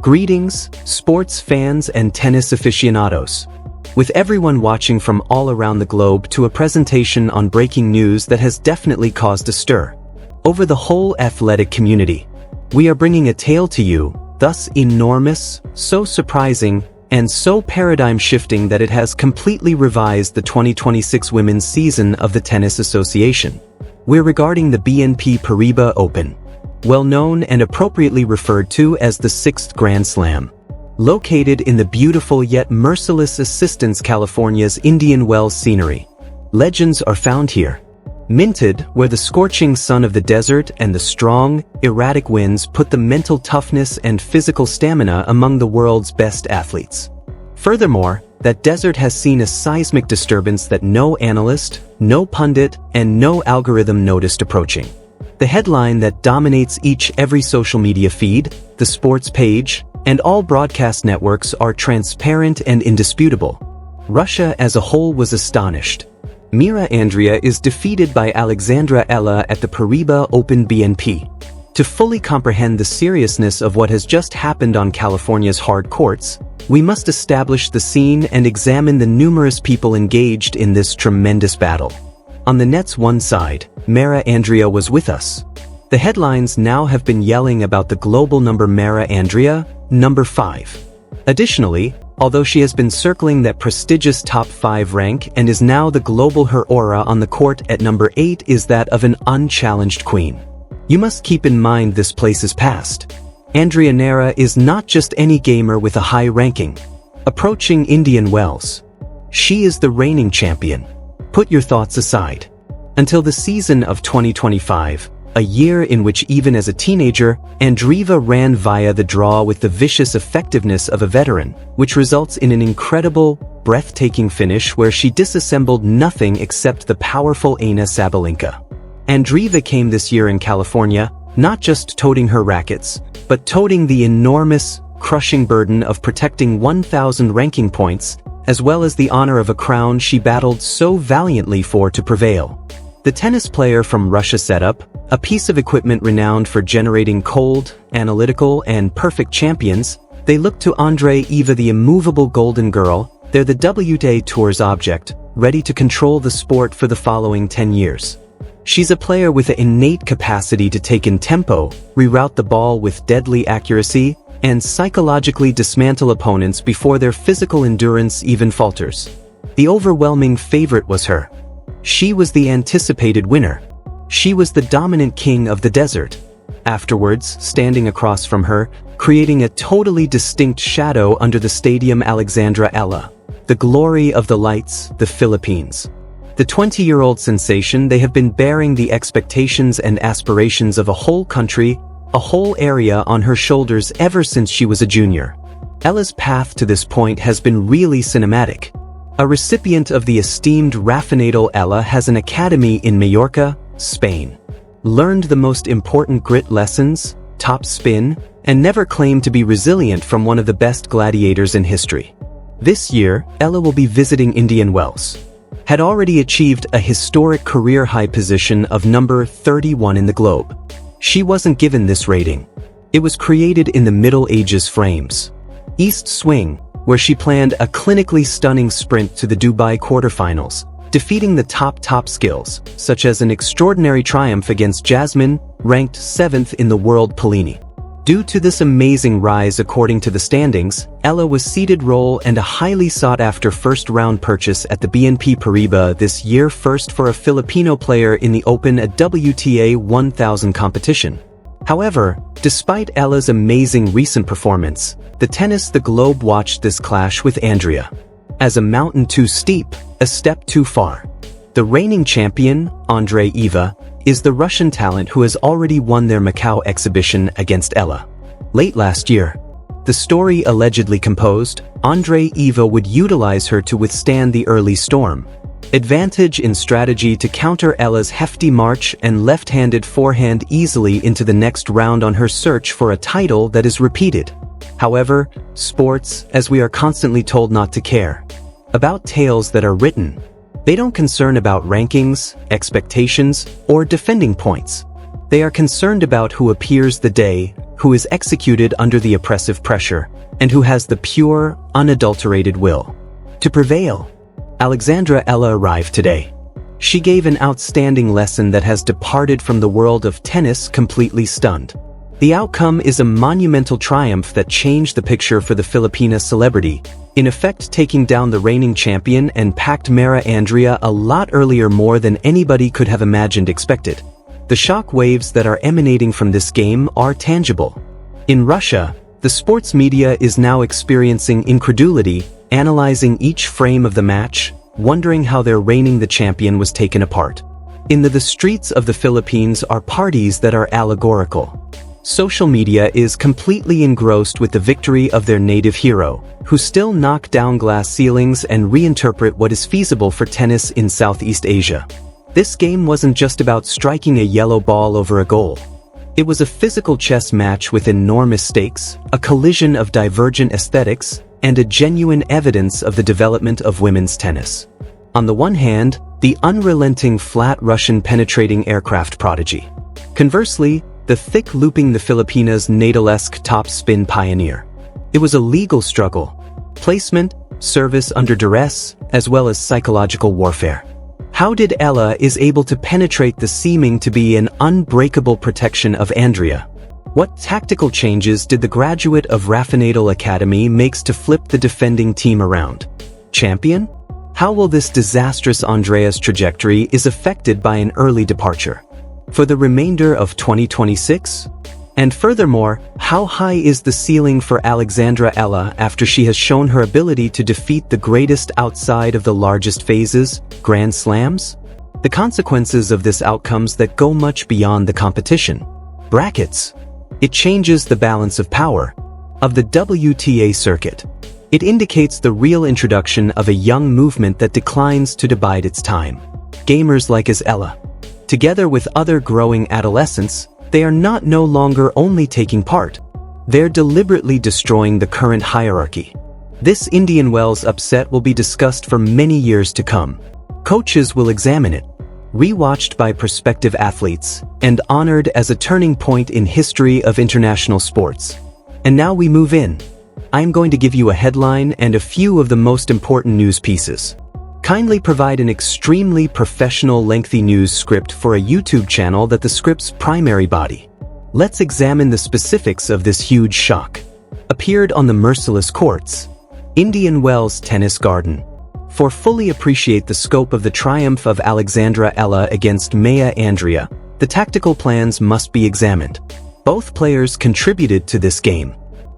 Greetings, sports fans and tennis aficionados. With everyone watching from all around the globe to a presentation on breaking news that has definitely caused a stir over the whole athletic community, we are bringing a tale to you, thus enormous, so surprising, and so paradigm-shifting that it has completely revised the 2026 women's season of the Tennis Association. We're regarding the BNP Paribas Open, well known and appropriately referred to as the 6th Grand Slam. Located in the beautiful yet merciless Assistance, California's Indian Wells scenery, legends are found here. Minted where the scorching sun of the desert and the strong, erratic winds put the mental toughness and physical stamina among the world's best athletes. Furthermore, that desert has seen a seismic disturbance that no analyst, no pundit, and no algorithm noticed approaching. The headline that dominates every social media feed, the sports page, and all broadcast networks are transparent and indisputable. Russia as a whole was astonished. Mirra Andreeva is defeated by Alexandra Eala at the Paribas Open BNP. To fully comprehend the seriousness of what has just happened on California's hard courts, we must establish the scene and examine the numerous people engaged in this tremendous battle. On the net's one side, Mirra Andreeva was with us. The headlines now have been yelling about the global number Mirra Andreeva, number 5. Additionally, although she has been circling that prestigious top 5 rank and is now the global, her aura on the court at number 8 is that of an unchallenged queen. You must keep in mind this place's past. Andreeva is not just any gamer with a high ranking. Approaching Indian Wells, she is the reigning champion. Put your thoughts aside. Until the season of 2025, a year in which even as a teenager, Andreeva ran via the draw with the vicious effectiveness of a veteran, which results in an incredible, breathtaking finish where she disassembled nothing except the powerful Aryna Sabalenka. Andreeva came this year in California, not just toting her rackets, but toting the enormous, crushing burden of protecting 1,000 ranking points, as well as the honor of a crown she battled so valiantly for to prevail. The tennis player from Russia set up a piece of equipment renowned for generating cold, analytical, and perfect champions. They look to Andreeva, the immovable golden girl. They're the WTA Tour's object, ready to control the sport for the following 10 years. She's a player with an innate capacity to take in tempo, reroute the ball with deadly accuracy, and psychologically dismantle opponents before their physical endurance even falters. The overwhelming favorite was her. She was the anticipated winner. She was the dominant king of the desert. Afterwards, standing across from her, creating a totally distinct shadow under the stadium, Alexandra Eala, the glory of the lights, the Philippines. The 20-year-old sensation, they have been bearing the expectations and aspirations of a whole country, a whole area on her shoulders ever since she was a junior. Ella's path to this point has been really cinematic. A recipient of the esteemed Rafinadal, Ella has an academy in Mallorca, Spain. Learned the most important grit lessons, top spin, and never claimed to be resilient from one of the best gladiators in history. This year, Ella will be visiting Indian Wells. Had already achieved a historic career high position of number 31 in the globe. She wasn't given this rating. It was created in the Middle Ages frames. East Swing, where she planned a clinically stunning sprint to the Dubai quarterfinals, defeating the top skills, such as an extraordinary triumph against Jasmine, ranked 7th in the world Polini. Due to this amazing rise according to the standings, Ella was seeded role and a highly sought-after first-round purchase at the BNP Paribas this year, first for a Filipino player in the Open, a WTA 1000 competition. However, despite Ella's amazing recent performance, the globe watched this clash with Andreeva as a mountain too steep, a step too far. The reigning champion, Andreeva, is the Russian talent who has already won their Macau exhibition against Ella. Late last year, the story allegedly composed, Andreeva would utilize her to withstand the early storm. Advantage in strategy to counter Ella's hefty march and left-handed forehand easily into the next round on her search for a title that is repeated. However, sports, as we are constantly told not to care about tales that are written. They don't concern about rankings, expectations, or defending points. They are concerned about who appears the day, who is executed under the oppressive pressure, and who has the pure, unadulterated will to prevail. Alexandra Eala arrived today. She gave an outstanding lesson that has departed from the world of tennis completely stunned. The outcome is a monumental triumph that changed the picture for the Filipina celebrity, in effect taking down the reigning champion and packed Mirra Andreeva a lot earlier, more than anybody could have imagined expected. The shock waves that are emanating from this game are tangible. In Russia, the sports media is now experiencing incredulity, analyzing each frame of the match, wondering how their reigning the champion was taken apart. In the streets of the Philippines are parties that are allegorical. Social media is completely engrossed with the victory of their native hero, who still knock down glass ceilings and reinterpret what is feasible for tennis in Southeast Asia. This game wasn't just about striking a yellow ball over a goal. It was a physical chess match with enormous stakes, a collision of divergent aesthetics, and a genuine evidence of the development of women's tennis. On the one hand, the unrelenting flat Russian penetrating aircraft prodigy. Conversely, the thick looping the Filipinas' Nadalesque top-spin pioneer. It was a legal struggle, placement, service under duress, as well as psychological warfare. How did Eala is able to penetrate the seeming to be an unbreakable protection of Andrea? What tactical changes did the graduate of Rafinadal Academy makes to flip the defending team around? Champion? How will this disastrous Andrea's trajectory is affected by an early departure for the remainder of 2026? And furthermore, how high is the ceiling for Alexandra Eala after she has shown her ability to defeat the greatest outside of the largest phases, Grand Slams? The consequences of this outcomes that go much beyond the competition. Brackets. It changes the balance of power of the WTA circuit. It indicates the real introduction of a young movement that declines to bide its time. Gamers like Eala, together with other growing adolescents, they are no longer only taking part. They're deliberately destroying the current hierarchy. This Indian Wells upset will be discussed for many years to come. Coaches will examine it, rewatched by prospective athletes, and honored as a turning point in history of international sports. And now we move in. I'm going to give you a headline and a few of the most important news pieces. Kindly provide an extremely professional lengthy news script for a YouTube channel that the script's primary body. Let's examine the specifics of this huge shock. Appeared on the merciless courts. Indian Wells Tennis Garden. For fully appreciate the scope of the triumph of Alexandra Eala against Mirra Andreeva, the tactical plans must be examined. Both players contributed to this game.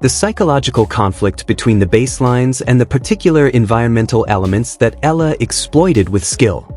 The psychological conflict between the baselines and the particular environmental elements that Eala exploited with skill.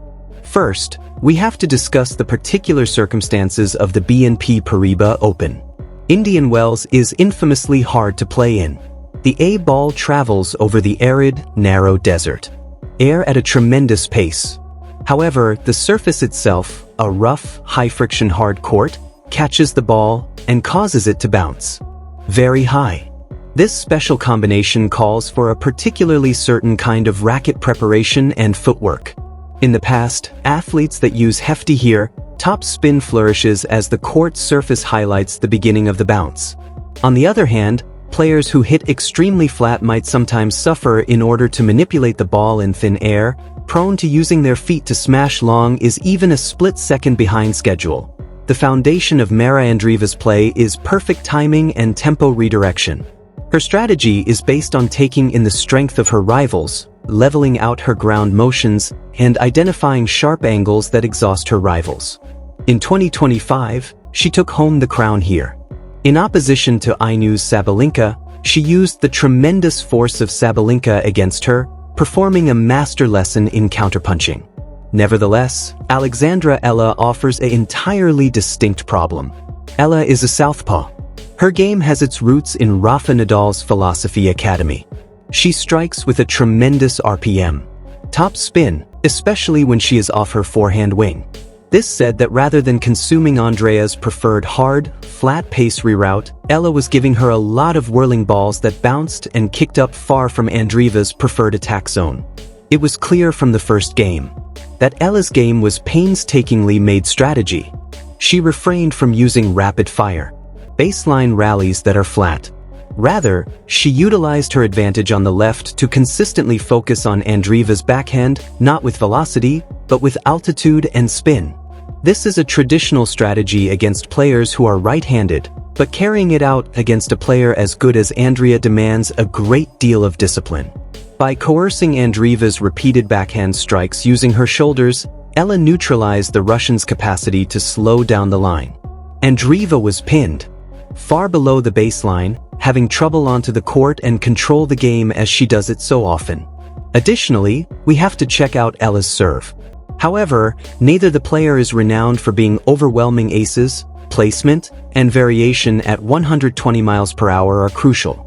First, we have to discuss the particular circumstances of the BNP Paribas Open. Indian Wells is infamously hard to play in. The A ball travels over the arid, narrow desert. Air at a tremendous pace. However, the surface itself, a rough, high-friction hard court, catches the ball and causes it to bounce very high. This special combination calls for a particularly certain kind of racket preparation and footwork. In the past, athletes that use hefty here, top spin flourishes as the court surface highlights the beginning of the bounce. On the other hand, players who hit extremely flat might sometimes suffer in order to manipulate the ball in thin air, prone to using their feet to smash long is even a split second behind schedule. The foundation of Mirra Andreeva's play is perfect timing and tempo redirection. Her strategy is based on taking in the strength of her rivals, leveling out her ground motions, and identifying sharp angles that exhaust her rivals. In 2025, she took home the crown here. In opposition to Inu's Sabalenka, she used the tremendous force of Sabalenka against her, performing a master lesson in counterpunching. Nevertheless, Alexandra Eala offers an entirely distinct problem. Eala is a southpaw. Her game has its roots in Rafa Nadal's Philosophy Academy. She strikes with a tremendous RPM. Top spin, especially when she is off her forehand wing. This said that rather than consuming Andrea's preferred hard, flat pace reroute, Eala was giving her a lot of whirling balls that bounced and kicked up far from Andreeva's preferred attack zone. It was clear from the first game that Eala's game was painstakingly made strategy. She refrained from using rapid fire. baseline rallies that are flat. Rather, she utilized her advantage on the left to consistently focus on Andreeva's backhand, not with velocity, but with altitude and spin. This is a traditional strategy against players who are right-handed, but carrying it out against a player as good as Andrea demands a great deal of discipline. By coercing Andreeva's repeated backhand strikes using her shoulders, Eala neutralized the Russian's capacity to slow down the line. Andreeva was pinned far below the baseline, having trouble onto the court and control the game as she does it so often. Additionally, we have to check out Eala's serve. However, neither the player is renowned for being overwhelming aces. Placement and variation at 120 miles per hour are crucial.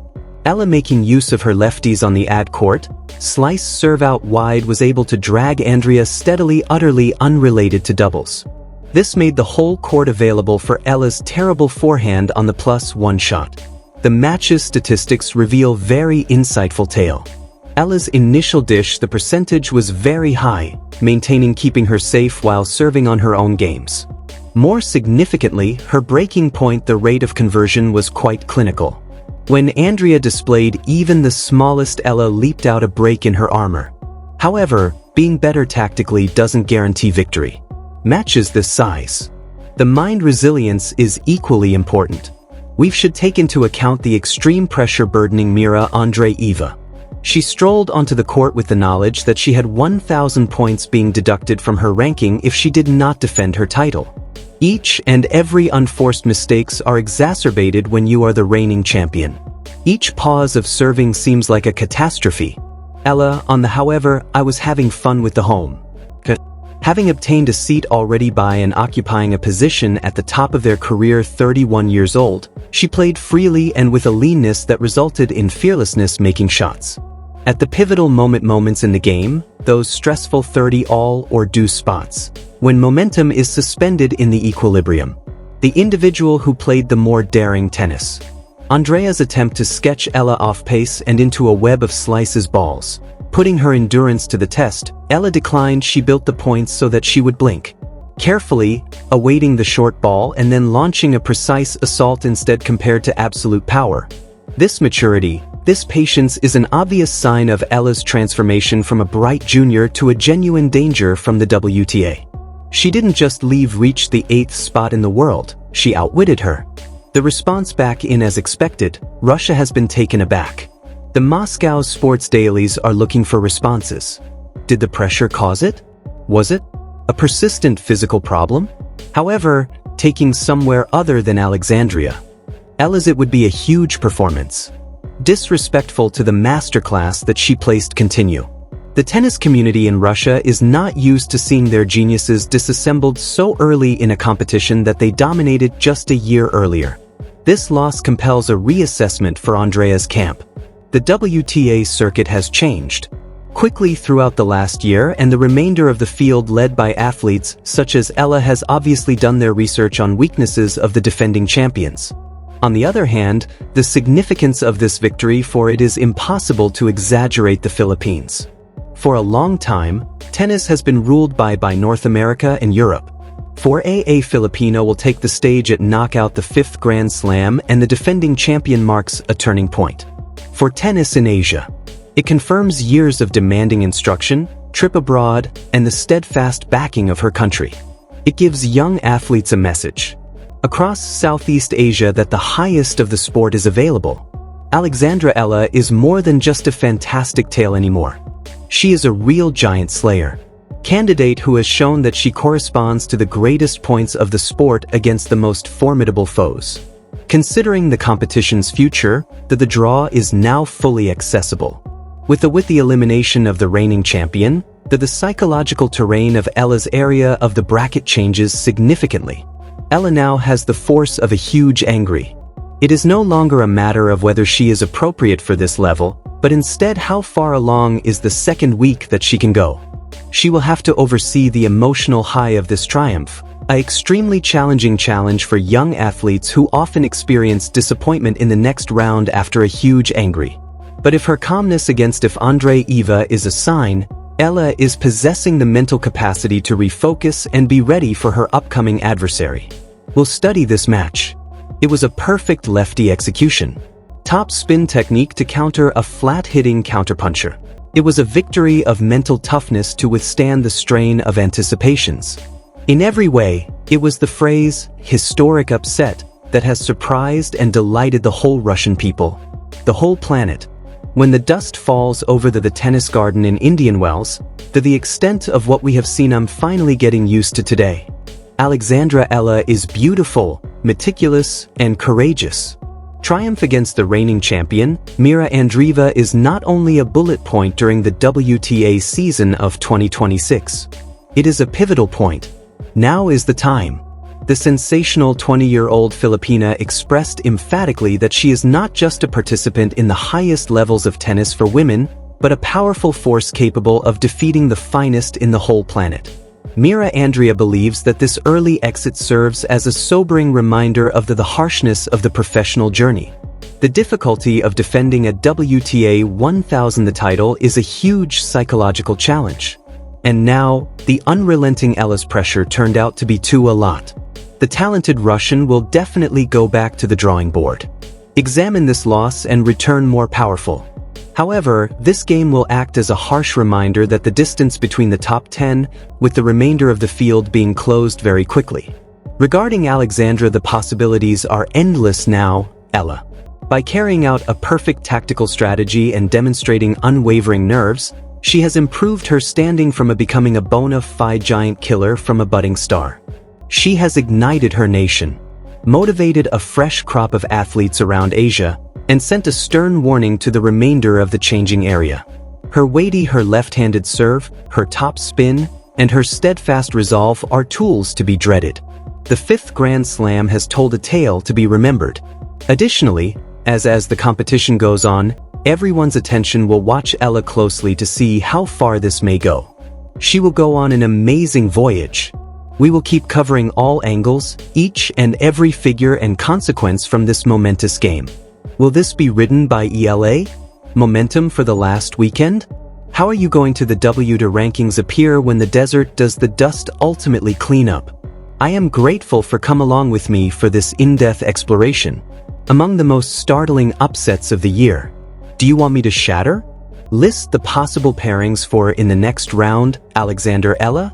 Eala, making use of her lefties on the ad court, slice serve out wide, was able to drag Andrea steadily, utterly unrelated to doubles. This made the whole court available for Eala's terrible forehand on the +1 shot. The match's statistics reveal very insightful tale. Eala's initial dish, the percentage was very high, maintaining keeping her safe while serving on her own games. More significantly, her breaking point, the rate of conversion, was quite clinical. When Andrea displayed even the smallest, Eala leaped out a break in her armor. However, being better tactically doesn't guarantee victory. Matches this size, the mind resilience is equally important. We should take into account the extreme pressure burdening Mirra Andreeva. She strolled onto the court with the knowledge that she had 1,000 points being deducted from her ranking if she did not defend her title. Each and every unforced mistakes are exacerbated when you are the reigning champion. Each pause of serving seems like a catastrophe. Eala, on the however, I was having fun with the home. Having obtained a seat already by and occupying a position at the top of their career, 31 years old, she played freely and with a leanness that resulted in fearlessness, making shots. At the pivotal moments in the game, those stressful 30-all or deuce spots, when momentum is suspended in the equilibrium, the individual who played the more daring tennis. Andrea's attempt to sketch Eala off pace and into a web of slices balls, putting her endurance to the test. Eala declined. She built the points so that she would blink, carefully awaiting the short ball and then launching a precise assault instead, compared to absolute power. This maturity, this patience is an obvious sign of Eala's transformation from a bright junior to a genuine danger from the WTA. She didn't just reach the 8th spot in the world, she outwitted her. The response back in as expected. Russia has been taken aback. The Moscow sports dailies are looking for responses. Did the pressure cause it? Was it a persistent physical problem? However, taking somewhere other than Alexandria Eala's, it would be a huge performance. Disrespectful to the masterclass that she placed. Continue. The tennis community in Russia is not used to seeing their geniuses disassembled so early in a competition that they dominated just a year earlier. This loss compels a reassessment for Andrea's camp. The WTA circuit has changed quickly throughout the last year, and the remainder of the field, led by athletes such as Eala, has obviously done their research on weaknesses of the defending champions. On the other hand, the significance of this victory, for it is impossible to exaggerate the Philippines. For a long time, tennis has been ruled by North America and Europe. For a Filipino will take the stage at knockout the 5th Grand Slam, and the defending champion marks a turning point. For tennis in Asia, it confirms years of demanding instruction, trip abroad, and the steadfast backing of her country. It gives young athletes a message across Southeast Asia that the highest of the sport is available. Alexandra Eala is more than just a fantastic tale anymore. She is a real giant slayer, candidate who has shown that she corresponds to the greatest points of the sport against the most formidable foes. Considering the competition's future, the draw is now fully accessible. With the elimination of the reigning champion, the psychological terrain of Eala's area of the bracket changes significantly. Eala now has the force of a huge angry. It is no longer a matter of whether she is appropriate for this level, but instead how far along is the second week that she can go. She will have to oversee the emotional high of this triumph, an extremely challenging challenge for young athletes who often experience disappointment in the next round after a huge angry. But if her calmness against Andreeva is a sign, Eala is possessing the mental capacity to refocus and be ready for her upcoming adversary. We'll study this match It was a perfect lefty execution. Top spin technique to counter a flat-hitting counterpuncher. It was a victory of mental toughness to withstand the strain of anticipations. In every way, it was the phrase, historic upset, that has surprised and delighted the whole Russian people, the whole planet. When the dust falls over the tennis garden in Indian Wells, to the extent of what we have seen, I'm finally getting used to today. Alexandra Eala is beautiful, meticulous, and courageous. Triumph against the reigning champion, Mirra Andreeva, is not only a bullet point during the WTA season of 2026. It is a pivotal point. Now is the time. The sensational 20-year-old Filipina expressed emphatically that she is not just a participant in the highest levels of tennis for women, but a powerful force capable of defeating the finest in the whole planet. Mirra Andreeva believes that this early exit serves as a sobering reminder of the harshness of the professional journey. The difficulty of defending a WTA 1000 title is a huge psychological challenge. And now, the unrelenting Eala's pressure turned out to be a lot. The talented Russian will definitely go back to the drawing board. Examine this loss and return more powerful. However, this game will act as a harsh reminder that the distance between the top 10, with the remainder of the field being closed very quickly. Regarding Alexandra, the possibilities are endless now. Eala, by carrying out a perfect tactical strategy and demonstrating unwavering nerves, she has improved her standing from becoming a bona fide giant killer from a budding star. She has ignited her nation, motivated a fresh crop of athletes around Asia, and sent a stern warning to the remainder of the changing area. Her left-handed serve, her top spin, and her steadfast resolve are tools to be dreaded. The fifth Grand Slam has told a tale to be remembered. Additionally, as the competition goes on, everyone's attention will watch Eala closely to see how far this may go. She will go on an amazing voyage. We will keep covering all angles, each and every figure and consequence from this momentous game. Will this be ridden by ELA? Momentum for the last weekend? How are you going to the WTA rankings appear when the desert does the dust ultimately clean up? I am grateful for come along with me for this in-depth exploration. Among the most startling upsets of the year. Do you want me to shatter? List the possible pairings for in the next round, Alexandra Eala?